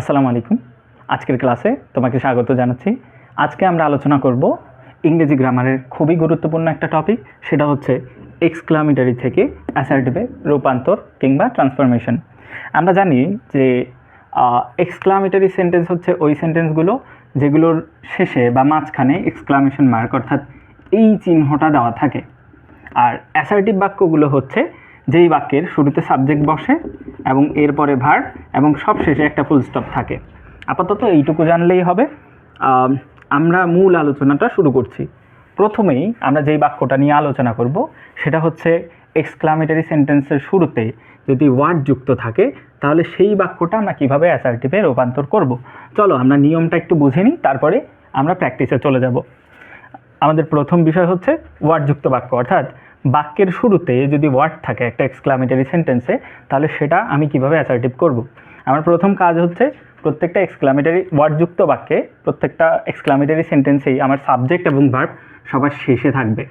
আসসালামু আলাইকুম। আজকের ক্লাসে তোমাকে স্বাগত জানাচ্ছি। আজকে আমরা আলোচনা করব ইংরেজি গ্রামারের খুবই গুরুত্বপূর্ণ একটা টপিক, সেটা হচ্ছে এক্সক্লামেটরি থেকে অ্যাসার্টিভে রূপান্তর কিংবা ট্রান্সফরমেশন। আমরা জানি যে এক্সক্লামেটরি সেন্টেন্স হচ্ছে ওই সেন্টেন্সগুলো যেগুলোর শেষে বা মাঝখানে এক্সক্লামেশন মার্ক অর্থাৎ এই চিহ্নটা দেওয়া থাকে। আর অ্যাসার্টিভ বাক্যগুলো হচ্ছে যেই বাক্যের শুরুতে সাবজেক্ট বসে এবং এরপরে ভার্ব এবং সব শেষে একটা ফুল স্টপ থাকে। আপাতত এইটুকু জানলেই হবে। আমরা মূল আলোচনাটা শুরু করছি। প্রথমেই আমরা যেই বাক্যটা নিয়ে আলোচনা করব সেটা হচ্ছে এক্সক্লামেটরি সেন্টেন্সের শুরুতে যদি ওয়ার্ড যুক্ত থাকে তাহলে সেই বাক্যটা আমরা কীভাবে অ্যাসার্টিভে রূপান্তর করব। চলো আমরা নিয়মটা একটু বুঝে নিই, তারপরে আমরা প্র্যাকটিসে চলে যাব। আমাদের প্রথম বিষয় হচ্ছে ওয়ার্ডযুক্ত বাক্য, অর্থাৎ বাক্যের শুরুতে যদি ওয়ার্ড থাকে একটা এক্সক্লামেটরি সেন্টেন্সে তাহলে সেটা আমি কিভাবে অ্যাসার্টিভ করব। আমার প্রথম কাজ হচ্ছে প্রত্যেকটা এক্সক্লামেটরি ওয়ার্ডযুক্ত বাক্যে প্রত্যেকটা এক্সক্লামেটরি সেন্টেন্সেই আমার সাবজেক্ট এবং ভার্ব সবার শেষে থাকবে।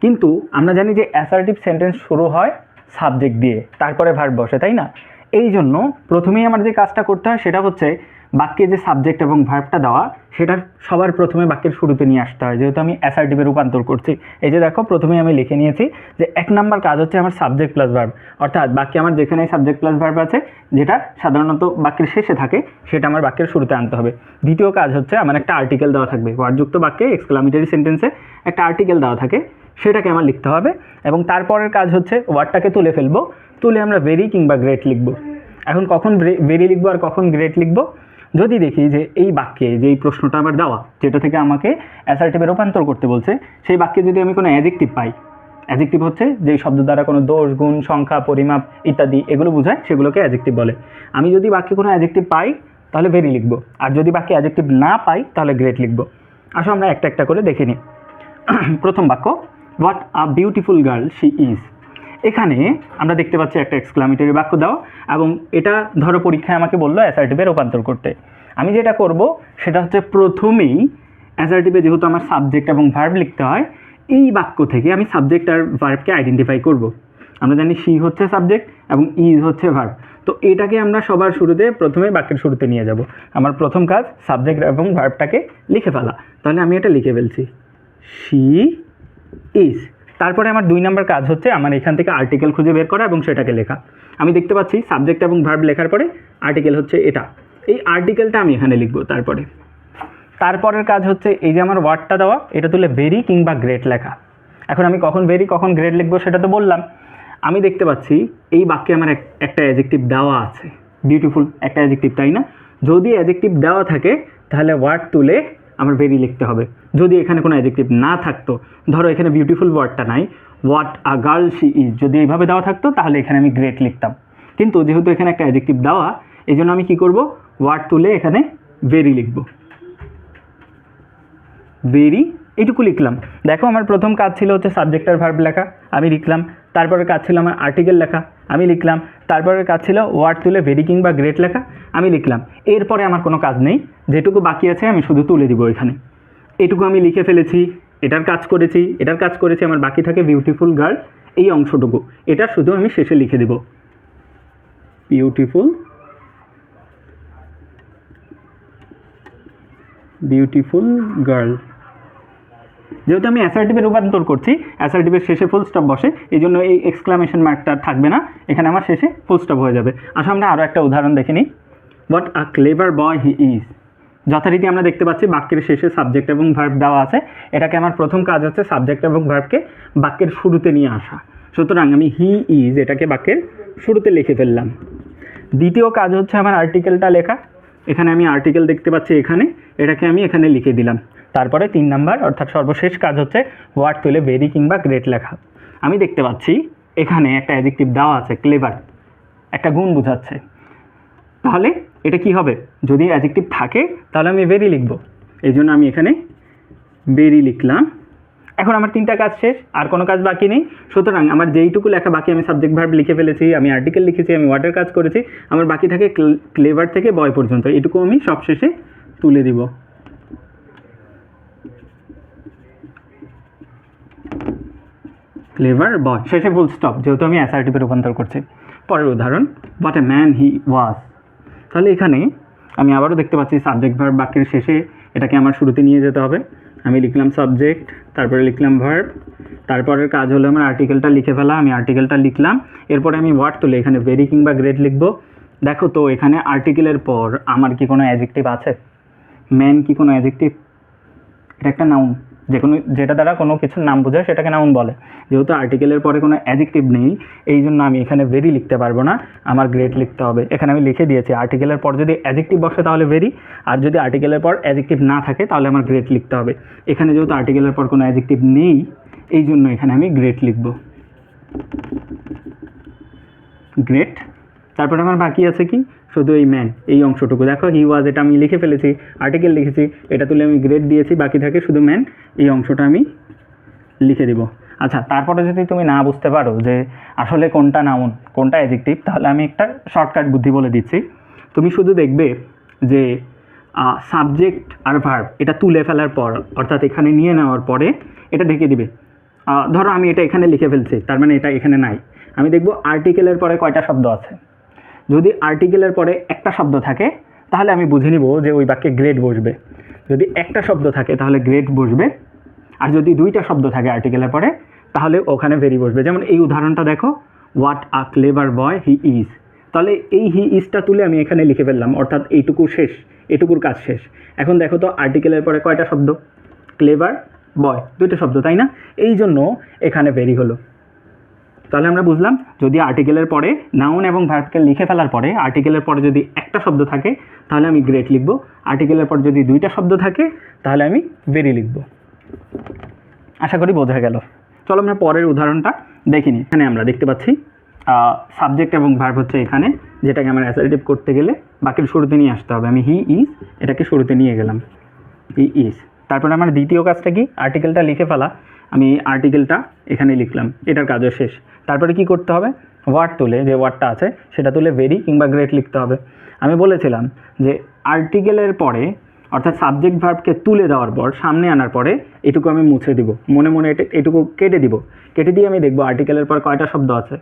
কিন্তু আমরা জানি যে অ্যাসার্টিভ সেন্টেন্স শুরু হয় সাবজেক্ট দিয়ে, তারপরে ভার্ব বসে, তাই না? এই জন্য প্রথমেই আমার যে কাজটা করতে হয় সেটা হচ্ছে বাক্যে যে সাবজেক্ট এবং ভার্বটা দেওয়া সেটা সবার প্রথমে বাক্যের শুরুতে নিয়ে আসতে হয়, যেহেতু আমি অ্যাসার্টিভে রূপান্তর করছি। এই যে দেখো, প্রথমেই আমি লিখে নিয়েছি যে 1 নম্বর কাজ হচ্ছে আমার সাবজেক্ট প্লাস ভার্ব, অর্থাৎ বাক্যে আমার যেখানে সাবজেক্ট প্লাস ভার্ব আছে যেটা সাধারণত বাক্যের শেষে থাকে সেটা আমার বাক্যের শুরুতে আনতে হবে। দ্বিতীয় কাজ হচ্ছে আমার একটা আর্টিকেল দেওয়া থাকবে, ওয়ার্ডযুক্ত বাক্যে এক্সক্লামেটরি সেন্টেন্সে একটা আর্টিকেল দেওয়া থাকে, সেটাকে আমার লিখতে হবে। এবং তারপরের কাজ হচ্ছে ওয়ার্ডটাকে তুলে ফেলবো, তুলে আমরা ভেরি কিংবা গ্রেট লিখব। এখন কখন ভেরি লিখবো আর কখন গ্রেট লিখবো? যদি দেখি যে এই বাক্যে যেই প্রশ্নটা আমার দেওয়া, যেটা থেকে আমাকে অ্যাসার্টিভে রূপান্তর করতে বলছে, সেই বাক্যে যদি আমি কোনো অ্যাডজেক্টিভ পাই, অ্যাডজেক্টিভ হচ্ছে যেই শব্দ দ্বারা কোনো দোষ, গুণ, সংখ্যা, পরিমাপ ইত্যাদি এগুলো বোঝায়, সেগুলোকে অ্যাডজেক্টিভ বলে। আমি যদি বাক্যে কোনো অ্যাডজেক্টিভ পাই তাহলে ভেরি লিখবো, আর যদি বাক্যে অ্যাডজেক্টিভ না পাই তাহলে গ্রেট লিখবো। আসো আমরা একটা একটা করে দেখে নিই। প্রথম বাক্য, what a beautiful girl she is. এখানে আমরা দেখতে পাচ্ছি একটা এক্সক্লামেটরি বাক্য দাও, এবং এটা ধরো পরীক্ষায় আমাকে বললো অ্যাসার্টিভে রূপান্তর করতে। আমি যেটা করব সেটা হচ্ছে প্রথমেই অ্যাসার্টিভে যেহেতু আমার সাবজেক্ট এবং ভার্ব লিখতে হয়, এই বাক্য থেকে আমি সাবজেক্ট আর ভার্বকে আইডেন্টিফাই করব। আমরা জানি শি হচ্ছে সাবজেক্ট এবং ইজ হচ্ছে ভার্ব, তো এটাকে আমরা সবার শুরুতে প্রথমে বাক্যের শুরুতে নিয়ে যাব। আমার প্রথম কাজ সাবজেক্ট এবং ভার্বটাকে লিখে ফেলা, তাহলে আমি এটা লিখে ফেলছি, শি ইজ। তারপরে আমার 2 নম্বর কাজ হচ্ছে আমার এখান থেকে আর্টিকেল খুঁজে বের করা এবং সেটাকে লেখা। আমি দেখতে পাচ্ছি সাবজেক্ট এবং ভার্ব লেখার পরে আর্টিকেল হচ্ছে এটা, এই আর্টিকেলটা আমি এখানে লিখব। তারপরের কাজ হচ্ছে এই যে আমার ওয়ার্ডটা দেওয়া, এটা তুলে ভেরি কিংবা গ্রেট লেখা। এখন আমি কখন ভেরি কখন গ্রেট লিখবো সেটা তো বললাম। আমি দেখতে পাচ্ছি এই বাক্যে আমার একটা অ্যাডজেক্টিভ দেওয়া আছে, বিউটিফুল একটা অ্যাডজেক্টিভ, তাই না? যদি অ্যাডজেক্টিভ দেওয়া থাকে তাহলে ওয়ার্ড তুলে আমার ভেরি লিখতে হবে। যদি এখানে কোনো অ্যাডজেক্টিভ না থাকতো, ধরো এখানে বিউটিফুল ওয়ার্ডটা নাই, what a girl she is যদি এইভাবে দেওয়া থাকতো তাহলে এখানে আমি গ্রেট লিখতাম। কিন্তু যেহেতু এখানে একটা অ্যাডজেক্টিভ দেওয়া, এই জন্য আমি কী করব, ওয়ার্ড তুলে এখানে ভেরি লিখব, ভেরি এইটুকু লিখলাম। দেখো, আমার প্রথম কাজ ছিল হচ্ছে সাবজেক্ট আর ভার্ব লেখা, আমি লিখলাম। তারপরের কাজ ছিল আমার আর্টিকেল লেখা, আমি লিখলাম। তারপরের কাজ ছিল ওয়ার্ড তুলে ভেরি কিংবা গ্রেট লেখা, আমি লিখলাম। এরপরে আমার কোনো কাজ নেই, যেটুকু বাকি আছে আমি শুধু তুলে দিব এখানে। এটুকু আমি লিখে ফেলেছি, এটার কাজ করেছি, আমার বাকি থাকে বিউটিফুল গার্ল এই অংশটুকু, এটা শুধু আমি শেষে লিখে দেব, বিউটিফুল গার্ল। যেহেতু আমি অ্যাসার্টিভে রূপান্তর করছি, অ্যাসার্টিভের শেষে ফুল স্টপ বসে, এই জন্য এই এক্সক্লামেশন মার্কটা থাকবে না, এখানে আমার শেষে ফুল স্টপ হয়ে যাবে। আসলে আমরা আরও একটা উদাহরণ দেখে নিই। What a clever boy he is. যথারীতি আমরা দেখতে পাচ্ছি বাক্যের শেষে সাবজেক্ট এবং ভার্ব দেওয়া আছে, এটাকে আমার প্রথম কাজ হচ্ছে সাবজেক্ট এবং ভার্বকে বাক্যের শুরুতে নিয়ে আসা। সুতরাং আমি হি ইজ এটাকে বাক্যের শুরুতে লিখে ফেললাম। দ্বিতীয় কাজ হচ্ছে আমার আর্টিকেলটা লেখা, এখানে আমি আর্টিকেল দেখতে পাচ্ছি, এটাকে আমি এখানে লিখে দিলাম। তারপরে 3 নাম্বার অর্থাৎ সর্বশেষ কাজ হচ্ছে ওয়ার্ড তুলে ভেরি কিংবা গ্রেট লেখা। আমি দেখতে পাচ্ছি এখানে একটা অ্যাডজেক্টিভ দেওয়া আছে, ক্লেভার, একটা গুণ বোঝাচ্ছে। তাহলে এটা কি হবে, যদি অ্যাডজেক্টিভ থাকে তাহলে আমি ভেরি লিখব, এই জন্য আমি এখানে ভেরি লিখলাম। এখন আমার 3টা কাজ শেষ, আর কোনো কাজ বাকি নেই। সুতরাং আমার যেইটুকু লেখা বাকি, আমি সাবজেক্ট ভার্ব লিখে ফেলেছি, আমি আর্টিকেল লিখেছি, আমি ওয়ার্ডের কাজ করেছি, আমার বাকি থাকে ক্লেভার থেকে বয় পর্যন্ত, এটুকু আমি সব শেষে তুলে দিব। ক্লেভার বয়, শেষে ফুল স্টপ, যেহেতু আমি অ্যাসার্টিভে রূপান্তর করছি। পরের উদাহরণ, হোয়াট এ ম্যান হি ওয়াজ। তাহলে এখানে আমি আবারও দেখতে পাচ্ছি সাবজেক্ট ভার্ব বাক্যের শেষে এটাকে আমার শুরুতে নিয়ে যেতে হবে। আমি লিখলাম সাবজেক্ট, তারপরে লিখলাম ভার্ব, তারপরের কাজ হলো আমার আর্টিকেলটা লিখে ফেলা। আমি আর্টিকেলটা লিখলাম, এরপরে আমি ওয়ার্ড তুলে এখানে ভেরি কিংবা গ্রেট লিখবো। দেখো তো এখানে আর্টিকেলের পর আমার কি কোনো অ্যাডজেক্টিভ আছে? ম্যান কি কোনো অ্যাডজেক্টিভ? এটা একটা নাউন, যেটা দ্বারা কোনো কিছুর নাম বোঝায় সেটাকে নাউন বলে। যেহেতু আর্টিকেলের পরে কোনো অ্যাডজেক্টিভ নেই, এই জন্য আমি এখানে ভেরি লিখতে পারবো না, আমার গ্রেট লিখতে হবে। এখানে আমি লিখে দিয়েছি আর্টিকেলের পর যদি অ্যাডজেক্টিভ বসে তাহলে ভেরি, আর যদি আর্টিকেলের পর অ্যাডজেক্টিভ না থাকে তাহলে আমার গ্রেট লিখতে হবে। এখানে যেহেতু আর্টিকেলের পর কোনো অ্যাডজেক্টিভ নেই, এই জন্য এখানে আমি গ্রেট লিখব, গ্রেট। তারপরে আমার বাকি আছে কি? শুধু এই ম্যান, এই অংশটুকু। দেখো হি ওয়াজ, এটা আমি লিখে ফেলেছি, আর্টিকেল লিখেছি, এটা তুলে আমি গ্রেড দিয়েছি, বাকি থাকে শুধু ম্যান, এই অংশটা আমি লিখে দিব। আচ্ছা, তারপরে যদি তুমি না বুঝতে পারো যে আসলে কোনটা নাউন কোনটা অ্যাডজেক্টিভ, তাহলে আমি একটা শর্টকাট বুদ্ধি বলে দিচ্ছি। তুমি শুধু দেখবে যে সাবজেক্ট আর ভার্ব এটা তুলে ফেলার পর, অর্থাৎ এখানে নিয়ে নেওয়ার পরে এটা ঢেকে দিবে। ধরো আমি এটা এখানে লিখে ফেলছি, তার মানে এটা এখানে নাই। আমি দেখব আর্টিকেলের পরে কয়টা শব্দ আছে। যদি আর্টিকেলের পরে একটা শব্দ থাকে তাহলে আমি বুঝে নিব যে ওই বাক্যে গ্রেড বসবে। যদি একটা শব্দ থাকে তাহলে গ্রেড বসবে, আর যদি দুইটা শব্দ থাকে আর্টিকেলের পরে তাহলে ওখানে ভেরি বসবে। যেমন এই উদাহরণটা দেখো, what a clever boy he is. তাহলে এই হি ইজটা তুলে আমি এখানে লিখে ফেললাম, অর্থাৎ এইটুকু শেষ, এটুকুর কাজ শেষ। এখন দেখো তো আর্টিকেলের পরে কয়টা শব্দ? ক্লেভার, বয়, দুইটা শব্দ, তাই না? এই জন্য এখানে ভেরি হলো। তাহলে আমরা বুঝলাম যদি আর্টিকেলের পরে নাউন এবং ভার্বকে লিখে ফেলার পরে আর্টিকেলের পরে যদি একটা শব্দ থাকে তাহলে আমি গ্রেট লিখব, আর্টিকেলের পর যদি দুইটা শব্দ থাকে তাহলে আমি ভেরি লিখব। আশা করি বোঝা গেল। চলো আমরা পরের উদাহরণটা দেখিনি। এখানে আমরা দেখতে পাচ্ছি সাবজেক্ট এবং ভার্ব হচ্ছে এখানে, যেটাকে আমার অ্যাসার্টিভ করতে গেলে বাকির শুরুতে নিয়ে আসতে হবে। আমি হি ইজ এটাকে শুরুতে নিয়ে গেলাম, হি ইজ। তারপরে আমার দ্বিতীয় কাজটা কি? আর্টিকেলটা লিখে ফেলা। আমি আর্টিকেলটা এখানে লিখলাম, এটার কাজও শেষ। তারপরে কি করতে হবে? ওয়ার্ড তুলে, যে ওয়ার্ডটা আছে সেটা তুলে ভেরি কিংবা গ্রেট লিখতে হবে। আমি বলেছিলাম যে আর্টিকেলের পরে, অর্থাৎ সাবজেক্ট ভার্বকে তুলে দেওয়ার পর সামনে আনার পরে এটুকু আমি মুছে দিব, মনে মনে এটুকু কেটে দিব। কেটে দিয়ে আমি দেখব আর্টিকেলের পর কয়টা শব্দ আছে।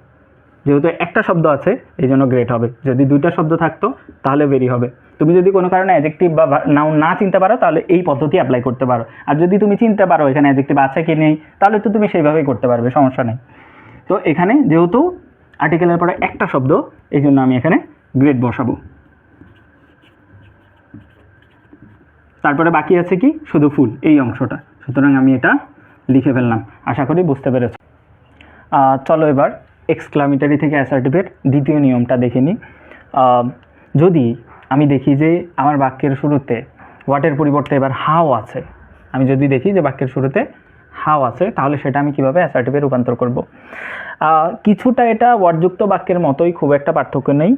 যেহেতু একটা শব্দ আছে এই জন্য গ্রেট হবে, যদি দুইটা শব্দ থাকতো তাহলে ভেরি হবে। তুমি যদি কোনো কারণে অ্যাডজেক্টিভ বা নাউন না চিনতে পারো তাহলে এই পদ্ধতি অ্যাপ্লাই করতে পারো, আর যদি তুমি চিনতে পারো এখানে অ্যাডজেক্টিভ আছে কি নেই তাহলে তো তুমি সেইভাবেই করতে পারবে, সমস্যা নেই। তো এখানে যেহেতু আর্টিকেলের পরে একটা শব্দ, এই জন্য আমি এখানে গ্রেট বসাবো। তারপরে বাকি আছে কি? শুধু ফুল, এই অংশটা। সুতরাং আমি এটা লিখে ফেললাম। আশা করি বুঝতে পেরেছ। চলো এবার এক্সক্লামেটরি থেকে অ্যাসার্টিভের দ্বিতীয় নিয়মটা দেখে নিই। যদি আমি দেখি যে আমার বাক্যের শুরুতে হোয়াটের পরিবর্তে এবার হাউ আছে, আমি যদি দেখি যে বাক্যের শুরুতে হাউ আছে, তাহলে সেটা আমি কিভাবে অ্যাসার্টিভে রূপান্তর করব। কিছুটা এটা ওয়ার্ডযুক্ত বাক্যের মতোই, খুব একটা পার্থক্য নেই।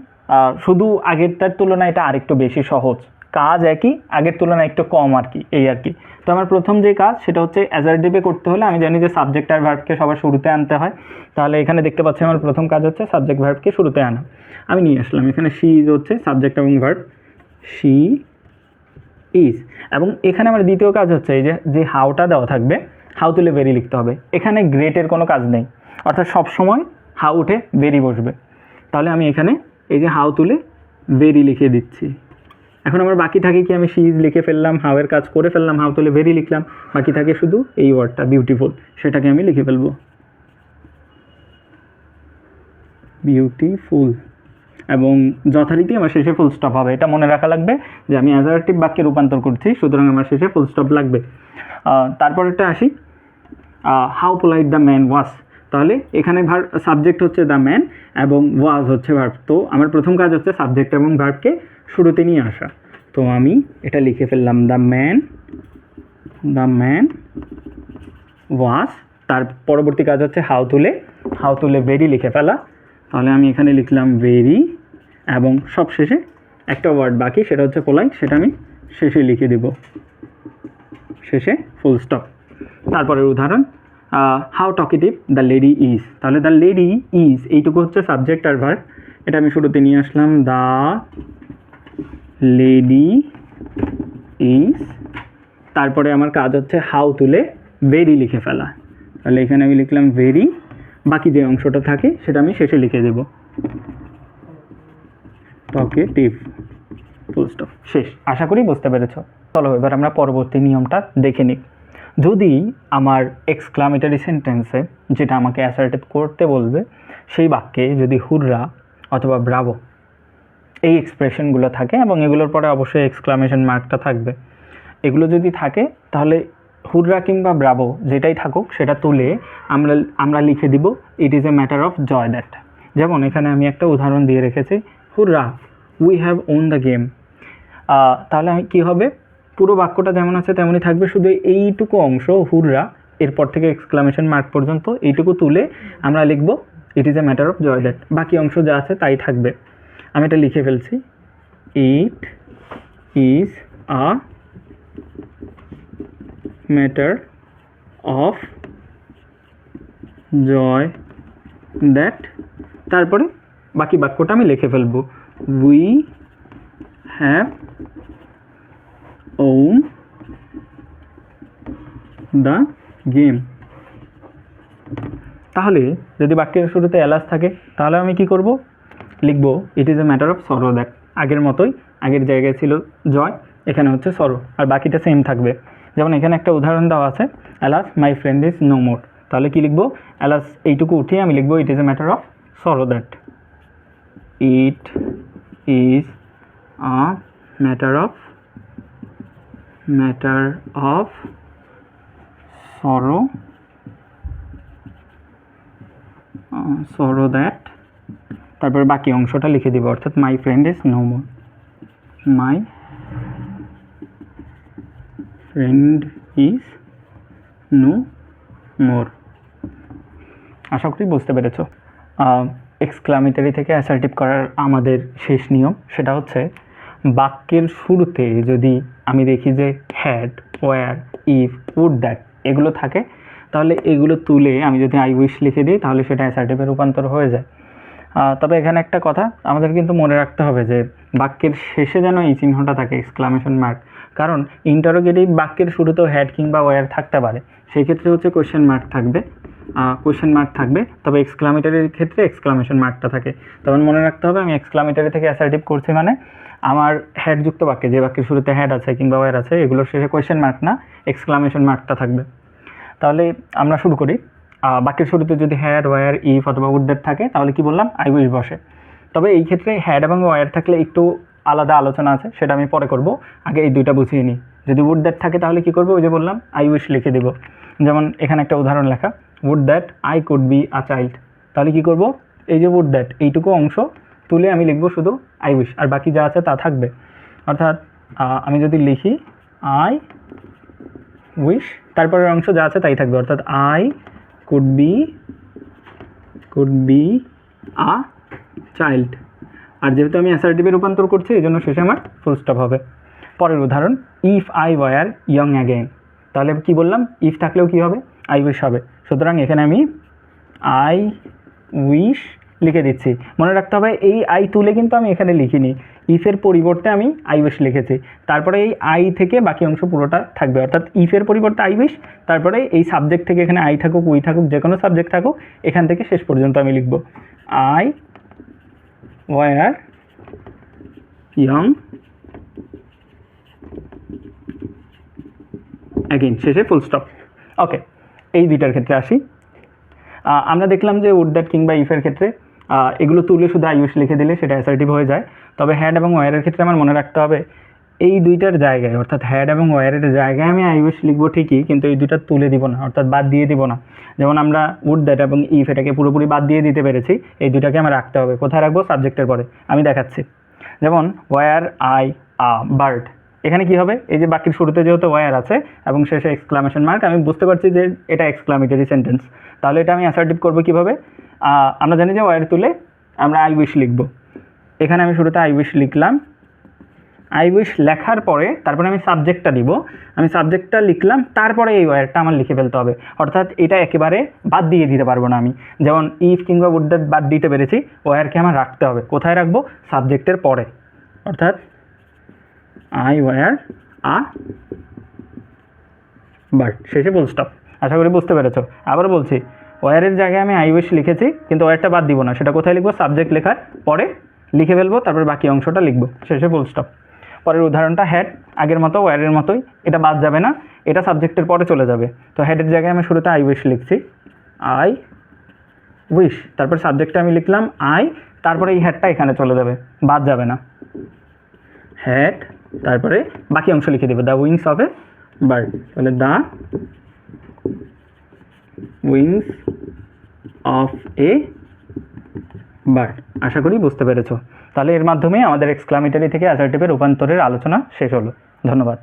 শুধু আগেরটার তুলনায় এটা আরেকটু বেশি সহজ, কাজ একই, আগের তুলনায় একটু কম আর কি, এই আর কি। তো আমার প্রথম যে কাজ সেটা হচ্ছে অ্যাসার্টিভে করতে হলে আমি জানি যে সাবজেক্ট আর ভার্বকে সবার শুরুতে আনতে হয়। তাহলে এখানে দেখতে পাচ্ছি আমার প্রথম কাজ হচ্ছে সাবজেক্ট ভার্বকে শুরুতে আনা। আমি নিয়ে আসলাম, এখানে শি ইজ হচ্ছে সাবজেক্ট এবং ভার্ব, শি ইজ। এবং এখানে আমার দ্বিতীয় কাজ হচ্ছে এই যে হাউটা দেওয়া থাকবে, হাউ তুলে ভেরি লিখতে হবে। এখানে গ্রেটের কোনো কাজ নেই, অর্থাৎ সবসময় হাউ উঠে ভেরি বসবে। তাহলে আমি এখানে এই যে হাউ তুলে ভেরি লিখে দিচ্ছি। এখন আমার বাকি থাকে কি? আমি শি ইজ লিখে ফেললাম, হাউয়ের কাজ করে ফেললাম, হাউ তুলে ভেরি লিখলাম, বাকি থাকে শুধু এই ওয়ার্ডটা বিউটিফুল, সেটাকে আমি লিখে ফেলবো, বিউটিফুল। এবং যথারীতি আমার শেষে ফুল স্টপ হবে। এটা মনে রাখা লাগবে যে আমি অ্যাসার্টিভ বাক্যে রূপান্তর করছি, সুতরাং আমার শেষে ফুল স্টপ লাগবে। তারপরেরটা আসি, how polite the man was. তাহলে এখানে সাবজেক্ট হচ্ছে দ্য ম্যান এবং ওয়াজ হচ্ছে ভার্ব। তো আমার প্রথম কাজ হচ্ছে সাবজেক্ট এবং ভার্বকে শুরুতে নিয়ে আসা। তো আমি এটা লিখে ফেললাম, দ্য ম্যান ওয়াজ। তার পরবর্তী কাজ হচ্ছে হাউ তুলে ভেরি লিখে ফেলা। তাহলে আমি এখানে লিখলাম ভেরি, এবং সব শেষে একটা ওয়ার্ড বাকি, সেটা হচ্ছে পোলাইট, সেটা আমি শেষে লিখে দেব, শেষে ফুল স্টপ। তারপরের উদাহরণ, how talkative the lady is. তাহলে দ্য লেডি ইজ এইটুকু হচ্ছে সাবজেক্ট আর ভার্ব, এটা আমি শুরুতে নিয়ে আসলাম, দ্য লেডি ইজ। তারপরে আমার কাজ হচ্ছে হাউ তুলে ভেরি লিখে ফেলা। তাহলে এখানে আমি লিখলাম ভেরি, বাকি যে অংশটা থাকে সেটা আমি শেষে লিখে দেব, টকেটিভ। ফুল স্টপ, শেষ। আশা করি বুঝতে পেরেছ। চলো এবার আমরা পরবর্তী নিয়মটা দেখে নিই। যদি আমার এক্সক্লামেটরি সেন্টেন্সে, যেটা আমাকে অ্যাসার্টিভ করতে বলবে, সেই বাক্যে যদি হুররা অথবা ব্রাভো এই এক্সপ্রেশনগুলো থাকে এবং এগুলোর পরে অবশ্যই এক্সক্লামেশন মার্কটা থাকবে, এগুলো যদি থাকে তাহলে হুররা কিংবা ব্রাভো যেটাই থাকুক সেটা তুলে আমরা লিখে দিব it is a matter of joy that. যেমন এখানে আমি একটা উদাহরণ দিয়ে রেখেছি, hurrah we have won the game. তাহলে আমি কী হবে, পুরো বাক্যটা যেমন আছে তেমনই থাকবে, শুধু এইটুকু অংশ হুররা এরপর থেকে এক্সক্লামেশন মার্ক পর্যন্ত এইটুকু তুলে আমরা লিখব it is a matter of joy that. বাকি অংশ যা আছে তাই থাকবে। আমি এটা লিখে ফেলছি, it is a matter of joy that. তারপরে বাকি বাক্যটা আমি লিখে ফেলবো, we have won the game. তাহলে যদি বাক্যের শুরুতে এলাস থাকে তাহলে আমি কি করব, লিখব it is a matter of sorrow that. আগের মতোই, আগের জায়গায় ছিল জয়, এখানে হচ্ছে সরো, আর বাকিটা সেম থাকবে। যেমন এখানে একটা উদাহরণ দেওয়া আছে, alas my friend is no more. তাহলে কি লিখবো, অ্যালাস এইটুকু উঠিয়ে আমি লিখবো it is a matter of sorrow that. It is a matter of sorrow that. তারপর বাকি অংশটা লিখে দিব, অর্থাৎ my friend is no more, my friend is no more. আশা করি বুঝতে পেরেছ। এক্সক্লামেটরি থেকে অ্যাসার্টিভ করার আমাদের শেষ নিয়ম, সেটা হচ্ছে বাক্যের শুরুতে যদি আমি দেখি যে had, were, if, would, that এগুলো থাকে, তাহলে এগুলো তুলে আমি যদি আই উইশ লিখে দিই তাহলে সেটা অ্যাসার্টিভে রূপান্তর হয়ে যায়। তবে এখানে একটা কথা আমাদের কিন্তু মনে রাখতে হবে যে বাক্যের শেষে যেন এই চিহ্নটা থাকে, এক্সক্লামেশন মার্ক। কারণ ইন্টারোগেটিভ বাক্যের শুরুতেও হ্যাড কিংবা ওয়্যার থাকতে পারে, সেই ক্ষেত্রে হচ্ছে কোয়েশ্চেন মার্ক থাকবে, তবে এক্সক্লামেটরির ক্ষেত্রে এক্সক্লামেশন মার্কটা থাকে। তখন মনে রাখতে হবে আমি এক্সক্লামেটরি থেকে অ্যাসার্টিভ করছি মানে আমার হ্যাডযুক্ত বাক্যে, যে বাক্যের শুরুতে হ্যাড আছে কিংবা ওয়্যার আছে, এগুলোর শেষে কোয়েশ্চেন মার্ক না এক্সক্লামেশন মার্কটা থাকবে। তাহলে আমরা শুরু করি। বাক্যের শুরুতে যদি হ্যাড, ওয়্যার, ইফ অথবা উড দ্যাট থাকে তাহলে কি বললাম, আই উইশ বসে। তবে এই ক্ষেত্রে হ্যাড এবং ওয়্যার থাকলে একটু আলাদা আলোচনা আছে, সেটা আমি পরে করব, আগে এই দুইটা বুঝিয়ে নিই। যদি উড দ্যাট থাকে তাহলে কি করব, ওই যে বললাম আই উইশ লিখে দেব। যেমন এখানে একটা উদাহরণ লেখা, would that I could be a child. তাহলে কি করব, এই যে উড দ্যাট এইটুকু অংশ তুলে আমি লিখব শুধু আই উইশ, আর বাকি যা আছে তা থাকবে। অর্থাৎ আমি যদি লিখি আই উইশ, তারপরের অংশ যা আছে তাই থাকবে, অর্থাৎ I could be a child. আর যেহেতু আমি অ্যাসার্টিভে রূপান্তর করছি এই জন্য শেষে আমার ফুল স্টপ হবে। পরের উদাহরণ, if I wire young again. তাহলে কি বললাম, ইফ থাকলেও কি হবে, আই উইশ হবে। সুতরাং এখানে আমি আই উইশ লিখে দিচ্ছি। মনে রাখতে হবে এই আই তুলে কিন্তু আমি এখানে লিখিনি, ইফের পরিবর্তে আমি আই উইশ লিখেছি। তারপরে এই আই থেকে বাকি অংশ পুরোটা থাকবে, অর্থাৎ ইফের পরিবর্তে আই উইশ, তারপরে এই সাবজেক্ট থেকে এখানে আই থাকুক, উই থাকুক, যে কোনো সাবজেক্ট থাকুক, এখান থেকে শেষ পর্যন্ত আমি লিখব আই ওয়্যার ইয়ং অ্যাগেন, শেষে ফুল স্টপ। ওকে, এই দুইটার ক্ষেত্রে আসি। আমরা দেখলাম যে উড দ্যাট কিংবা ইফের ক্ষেত্রে এগুলো তুলে শুধু আই উইশ লিখে দিলে সেটা অ্যাসার্টিভ হয়ে যায়। তবে হ্যাড এবং ওয়্যারের ক্ষেত্রে আমার মনে রাখতে হবে এই দুইটার জায়গায়, অর্থাৎ হ্যাড এবং ওয়্যারের জায়গায় আমি আই উইশ লিখবো ঠিকই, কিন্তু এই দুইটা তুলে দিব না, অর্থাৎ বাদ দিয়ে দিব না। যেমন আমরা উড দ্যাট এবং ইফ এটাকে পুরোপুরি বাদ দিয়ে দিতে পেরেছি, এই দুইটাকে আমার রাখতে হবে। কোথায় রাখবো, সাবজেক্টের পরে, আমি দেখাচ্ছি। যেমন ওয়্যার আই আ বার্ড, এখানে কি হবে, এই যে বাক্যের শুরুতে যেহেতু ওয়্যার আছে এবং শেষে এক্সক্লামেশন মার্ক, আমি বুঝতে পারছি যে এটা এক্সক্লামেটরি সেন্টেন্স। তাহলে এটা আমি অ্যাসার্টিভ করবো কীভাবে, আমরা জানি যে ওয়্যার তুলে আমরা আই উইশ লিখব। এখানে আমি শুরুতে আই উইশ লিখলাম, আই উইশ লেখার পরে তারপরে আমি সাবজেক্টটা দিব, আমি সাবজেক্টটা লিখলাম, তারপরে এই ওয়্যারটা আমার লিখে ফেলতে হবে। অর্থাৎ এটা একেবারে বাদ দিয়ে দিতে পারবো না আমি, যেমন ইফ কিংবা উড দ্যাট বাদ দিতে পেরেছি, ওয়্যারকে আমার রাখতে হবে। কোথায় রাখবো, সাবজেক্টের পরে, অর্থাৎ আই ওয়্যার আ বার্ড, শেষে ফুল স্টপ। আশা করি বুঝতে পেরেছো। আবার বলছি, ওয়্যারের জায়গায় আমি আই উইশ লিখেছি, কিন্তু ওয়্যারটা বাদ দিব না, সেটা কোথায় লিখবো, সাবজেক্ট লেখার পরে লিখে ফেলবো, তারপর বাকি অংশটা লিখবো, শেষে ফুল স্টপ। পরের উদাহরণটা হ্যাড, আগের মতো ওয়ারের মতোই, এটা বাদ যাবে না, এটা সাবজেক্টের পরে চলে যাবে। তো হ্যাডের জায়গায় আমি শুরুতে আই উইশ লিখছি, আই উইশ, তারপর সাবজেক্টে আমি লিখলাম আই, তারপরে এই হ্যাডটা এখানে চলে যাবে, বাদ যাবে না। হ্যাড, তারপরে বাকি অংশ লিখে দেবে, the wings of a bird, তাহলে the wings of a bird. আশা করি বুঝতে পেরেছো। তাহলে এর মাধ্যমে আমাদের এক্সক্লামেটরি থেকে অ্যাসার্টিভে রূপান্তরের আলোচনা শেষ হলো। ধন্যবাদ।